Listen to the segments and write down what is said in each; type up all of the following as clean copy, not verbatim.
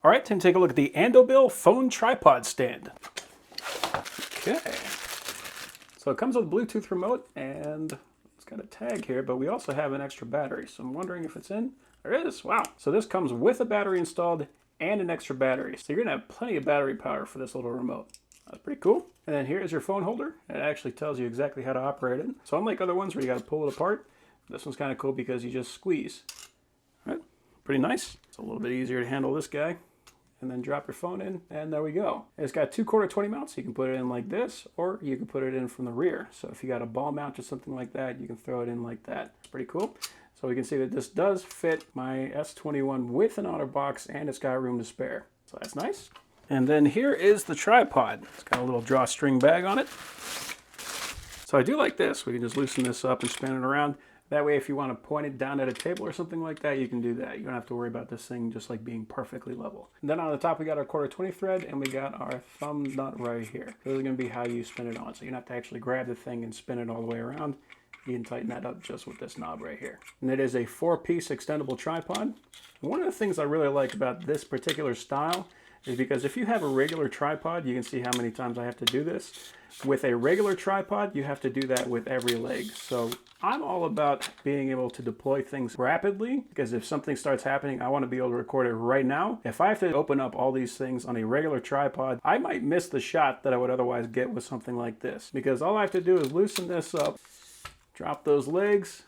All right, time to take a look at the Andobil phone tripod stand. Okay. So it comes with a Bluetooth remote and it's got a tag here, but we also have an extra battery. So I'm wondering if it's in. There it is. Wow. So this comes with a battery installed and an extra battery. So you're gonna have plenty of battery power for this little remote. That's pretty cool. And then here is your phone holder. It actually tells you exactly how to operate it. So unlike other ones where you gotta pull it apart, this one's kind of cool because you just squeeze. All right, pretty nice. It's a little bit easier to handle this guy. And then drop your phone in, and there we go. It's got 2/4 20 mounts. You can put it in like this, or you can put it in from the rear. So if you got a ball mount or something like that, you can throw it in like that. It's pretty cool. So we can see that this does fit my S21 with an outer box, and it's got room to spare. So that's nice. And then here is the tripod. It's got a little drawstring bag on it. So I do like this. We can just loosen this up and spin it around. That way, if you want to point it down at a table or something like that, you can do that. You don't have to worry about this thing just like being perfectly level. And then on the top, we got our 1/4 20 thread, and we got our thumb nut right here. This is going to be how you spin it on. So you don't have to actually grab the thing and spin it all the way around. You can tighten that up just with this knob right here. And it is a 4-piece extendable tripod. One of the things I really like about this particular style is because if you have a regular tripod, you can see how many times I have to do this. With a regular tripod, you have to do that with every leg. So I'm all about being able to deploy things rapidly, because if something starts happening, I want to be able to record it right now. If I have to open up all these things on a regular tripod, I might miss the shot that I would otherwise get with something like this. Because all I have to do is loosen this up, drop those legs,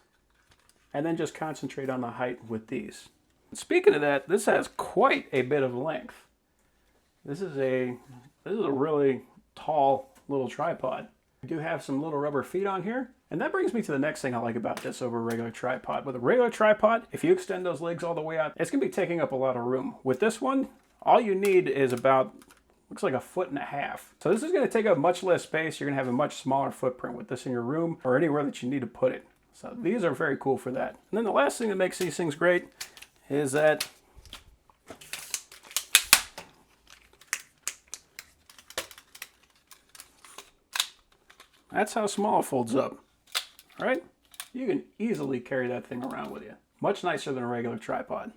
and then just concentrate on the height with these. Speaking of that, this has quite a bit of length. This is a really tall little tripod. We do have some little rubber feet on here. And that brings me to the next thing I like about this over a regular tripod. With a regular tripod, if you extend those legs all the way out, it's gonna be taking up a lot of room. With this one, all you need is about, looks like 1.5 feet. So this is gonna take up much less space. You're gonna have a much smaller footprint with this in your room or anywhere that you need to put it. So these are very cool for that. And then the last thing that makes these things great is that that's how small it folds up. All right, you can easily carry that thing around with you. Much nicer than a regular tripod.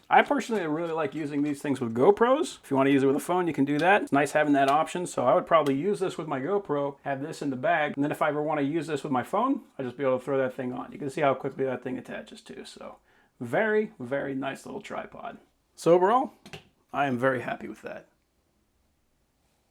I personally really like using these things with GoPros. If you want to use it with a phone, you can do that. It's nice having that option. So I would probably use this with my GoPro, have this in the bag, and then if I ever want to use this with my phone, I'll just be able to throw that thing on. You can see how quickly that thing attaches to. So very, very nice little tripod. So overall, I am very happy with that.